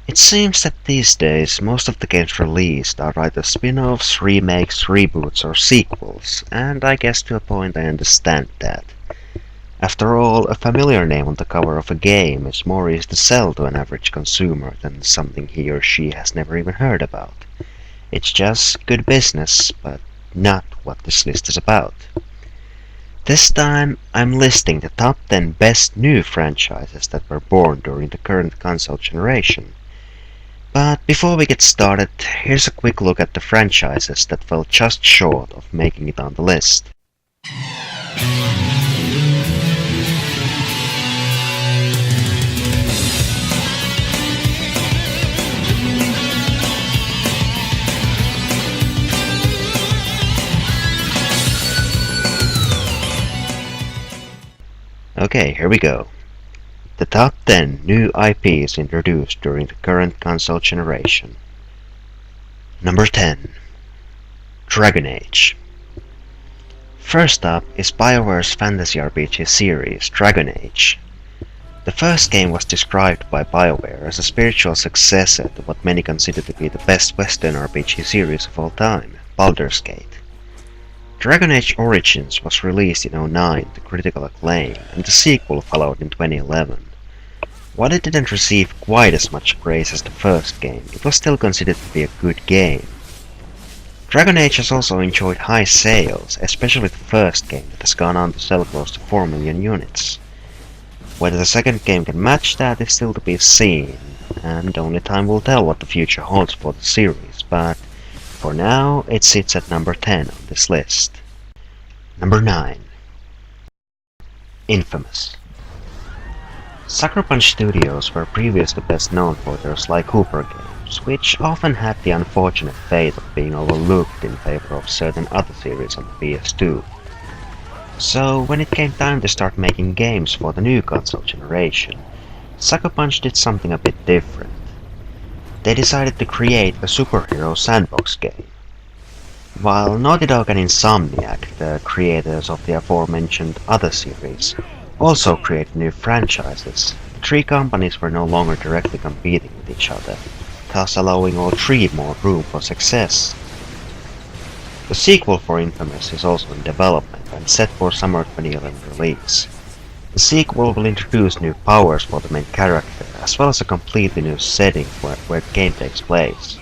It seems that these days most of the games released are either spin-offs, remakes, reboots or sequels, and I guess to a point I understand that. After all, a familiar name on the cover of a game is more easy to sell to an average consumer than something he or she has never even heard about. It's just good business, but not what this list is about. This time, I'm listing the top 10 best new franchises that were born during the current console generation. But before we get started, here's a quick look at the franchises that fell just short of making it on the list. Okay, here we go. The top 10 new IPs introduced during the current console generation. Number 10. Dragon Age. First up is BioWare's fantasy RPG series, Dragon Age. The first game was described by BioWare as a spiritual successor to what many consider to be the best Western RPG series of all time, Baldur's Gate. Dragon Age Origins was released in 2009 to critical acclaim, and the sequel followed in 2011. While it didn't receive quite as much praise as the first game, it was still considered to be a good game. Dragon Age has also enjoyed high sales, especially the first game that has gone on to sell close to 4 million units. Whether the second game can match that is still to be seen, and only time will tell what the future holds for the series, but for now it sits at number 10 on this list. Number 9. Infamous. Sucker Punch Studios were previously best known for their Sly Cooper games, which often had the unfortunate fate of being overlooked in favor of certain other series on the PS2. So when it came time to start making games for the new console generation, Sucker Punch did something a bit different. They decided to create a superhero sandbox game. While Naughty Dog and Insomniac, the creators of the aforementioned other series, also created new franchises, the three companies were no longer directly competing with each other, thus allowing all three more room for success. The sequel for Infamous is also in development and set for summer 2011 release. The sequel will introduce new powers for the main character, as well as a completely new setting where the game takes place.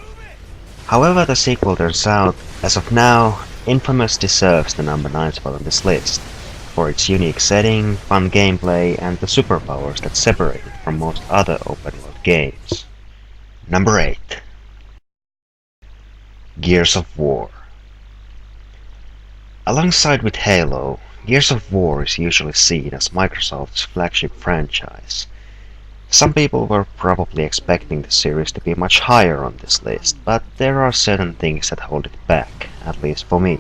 However the sequel turns out, as of now, Infamous deserves the number 9 spot on this list, for its unique setting, fun gameplay, and the superpowers that separate it from most other open-world games. Number 8. Gears of War. Alongside with Halo, Gears of War is usually seen as Microsoft's flagship franchise. Some people were probably expecting the series to be much higher on this list, but there are certain things that hold it back, at least for me.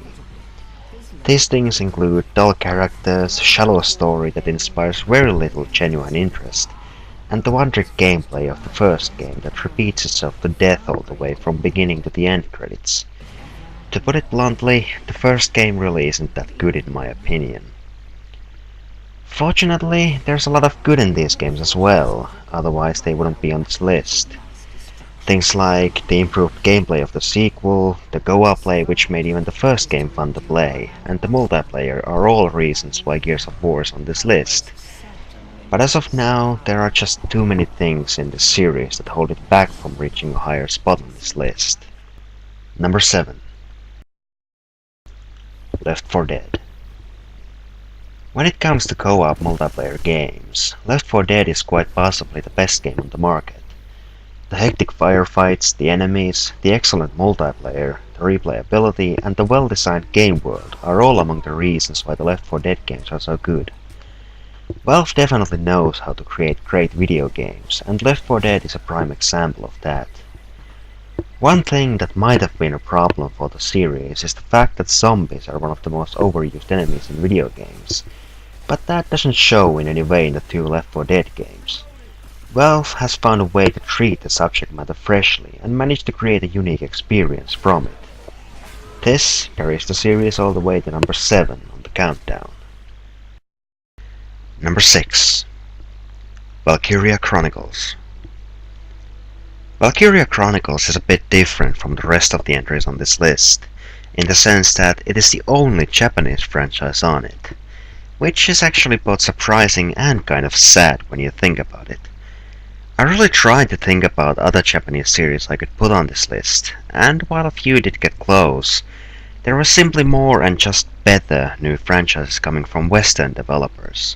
These things include dull characters, shallow story that inspires very little genuine interest, and the one-trick gameplay of the first game that repeats itself to death all the way from beginning to the end credits. To put it bluntly, the first game really isn't that good in my opinion. Fortunately, there's a lot of good in these games as well, otherwise they wouldn't be on this list. Things like the improved gameplay of the sequel, the Goa play which made even the first game fun to play, and the multiplayer are all reasons why Gears of War is on this list. But as of now, there are just too many things in this series that hold it back from reaching a higher spot on this list. Number 7. Left 4 Dead. When it comes to co-op multiplayer games, Left 4 Dead is quite possibly the best game on the market. The hectic firefights, the enemies, the excellent multiplayer, the replayability, and the well-designed game world are all among the reasons why the Left 4 Dead games are so good. Valve definitely knows how to create great video games, and Left 4 Dead is a prime example of that. One thing that might have been a problem for the series is the fact that zombies are one of the most overused enemies in video games, but that doesn't show in any way in the two Left 4 Dead games. Valve has found a way to treat the subject matter freshly and managed to create a unique experience from it. This carries the series all the way to number 7 on the countdown. Number 6. Valkyria Chronicles. Valkyria Chronicles is a bit different from the rest of the entries on this list, in the sense that it is the only Japanese franchise on it, which is actually both surprising and kind of sad when you think about it. I really tried to think about other Japanese series I could put on this list, and while a few did get close, there were simply more and just better new franchises coming from Western developers.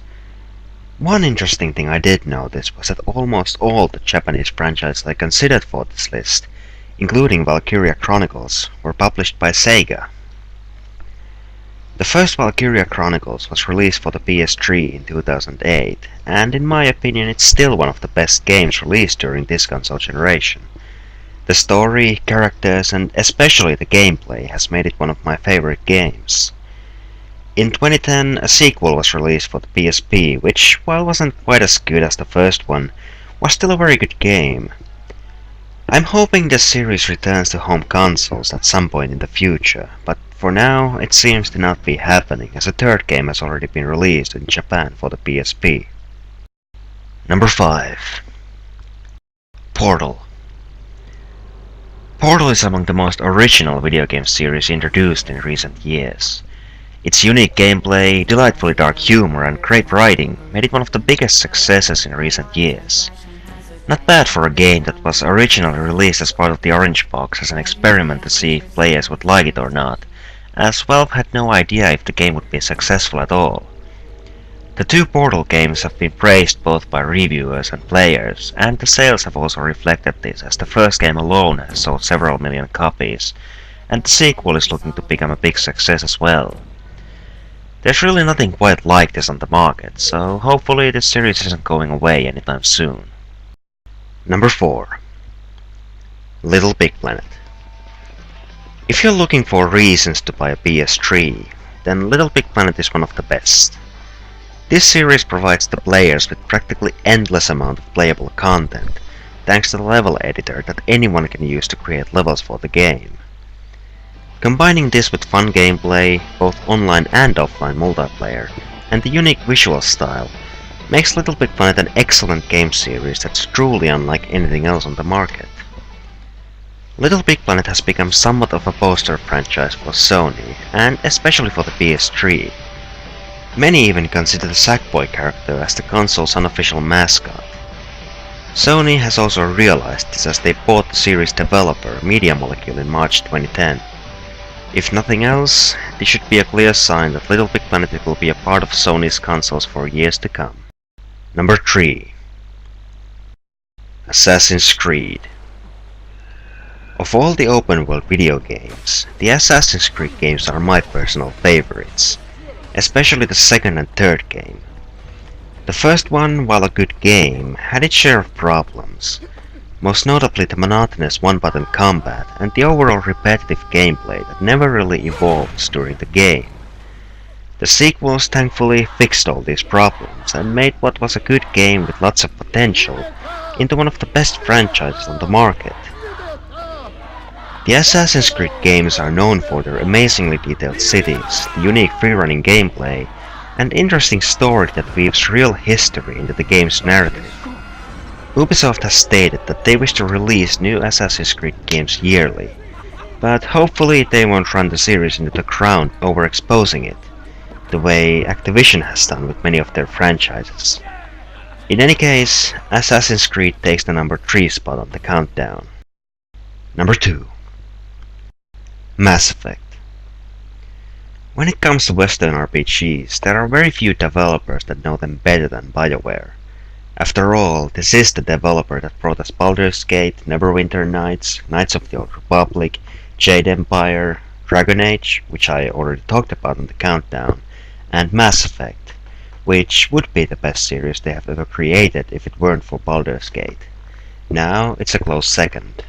One interesting thing I did notice was that almost all the Japanese franchises I considered for this list, including Valkyria Chronicles, were published by Sega. The first Valkyria Chronicles was released for the PS3 in 2008, and in my opinion it's still one of the best games released during this console generation. The story, characters, and especially the gameplay has made it one of my favorite games. In 2010, a sequel was released for the PSP, which, while wasn't quite as good as the first one, was still a very good game. I'm hoping this series returns to home consoles at some point in the future, but for now it seems to not be happening, as a third game has already been released in Japan for the PSP. Number 5. Portal. Portal is among the most original video game series introduced in recent years. Its unique gameplay, delightfully dark humor, and great writing made it one of the biggest successes in recent years. Not bad for a game that was originally released as part of the Orange Box as an experiment to see if players would like it or not, as Valve had no idea if the game would be successful at all. The two Portal games have been praised both by reviewers and players, and the sales have also reflected this, as the first game alone has sold several million copies, and the sequel is looking to become a big success as well. There's really nothing quite like this on the market, so hopefully this series isn't going away anytime soon. Number 4. Little Big Planet. If you're looking for reasons to buy a PS3, then Little Big Planet is one of the best. This series provides the players with practically endless amount of playable content, thanks to the level editor that anyone can use to create levels for the game. Combining this with fun gameplay, both online and offline multiplayer, and the unique visual style, makes Little Big Planet an excellent game series that's truly unlike anything else on the market. Little Big Planet has become somewhat of a poster franchise for Sony, and especially for the PS3. Many even consider the Sackboy character as the console's unofficial mascot. Sony has also realized this as they bought the series developer Media Molecule in March 2010. If nothing else, this should be a clear sign that Little Big Planet will be a part of Sony's consoles for years to come. Number 3. Assassin's Creed. Of all the open world video games, the Assassin's Creed games are my personal favorites, especially the second and third game. The first one, while a good game, had its share of problems, most notably the monotonous one-button combat and the overall repetitive gameplay that never really evolves during the game. The sequels thankfully fixed all these problems and made what was a good game with lots of potential into one of the best franchises on the market. The Assassin's Creed games are known for their amazingly detailed cities, the unique free-running gameplay, and interesting story that weaves real history into the game's narrative. Ubisoft has stated that they wish to release new Assassin's Creed games yearly, but hopefully they won't run the series into the ground overexposing it, the way Activision has done with many of their franchises. In any case, Assassin's Creed takes the number 3 spot on the countdown. Number 2. Mass Effect. When it comes to Western RPGs, there are very few developers that know them better than BioWare. After all, this is the developer that brought us Baldur's Gate, Neverwinter Nights, Knights of the Old Republic, Jade Empire, Dragon Age, which I already talked about on the countdown, and Mass Effect, which would be the best series they have ever created if it weren't for Baldur's Gate. Now it's a close second.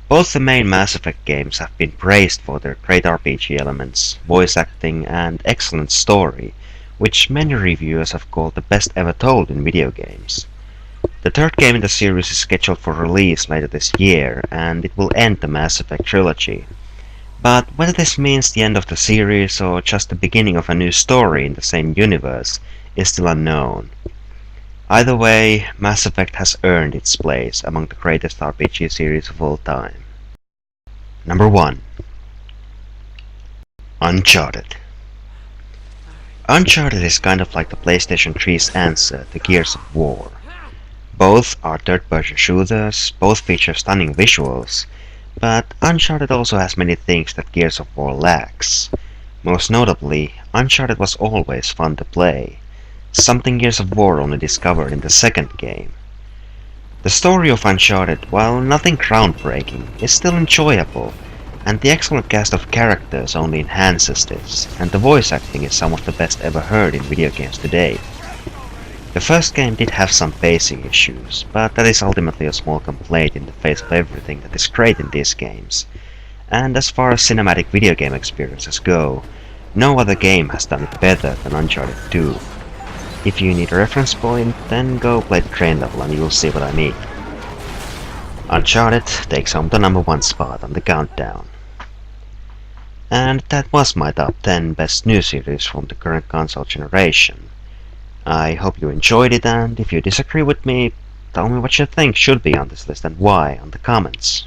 Both the main Mass Effect games have been praised for their great RPG elements, voice acting, and excellent story, which many reviewers have called the best ever told in video games. The third game in the series is scheduled for release later this year, and it will end the Mass Effect trilogy. But whether this means the end of the series or just the beginning of a new story in the same universe is still unknown. Either way, Mass Effect has earned its place among the greatest RPG series of all time. Number 1. Uncharted. Uncharted is kind of like the PlayStation 3's answer to Gears of War. Both are third-person shooters, both feature stunning visuals, but Uncharted also has many things that Gears of War lacks. Most notably, Uncharted was always fun to play, something Gears of War only discovered in the second game. The story of Uncharted, while nothing groundbreaking, is still enjoyable, and the excellent cast of characters only enhances this, and the voice acting is some of the best ever heard in video games today. The first game did have some pacing issues, but that is ultimately a small complaint in the face of everything that is great in these games. And as far as cinematic video game experiences go, no other game has done it better than Uncharted 2. If you need a reference point, then go play the train level and you'll see what I mean. Uncharted takes home the number 1 spot on the countdown. And that was my top 10 best new series from the current console generation. I hope you enjoyed it, and if you disagree with me, tell me what you think should be on this list and why on the comments.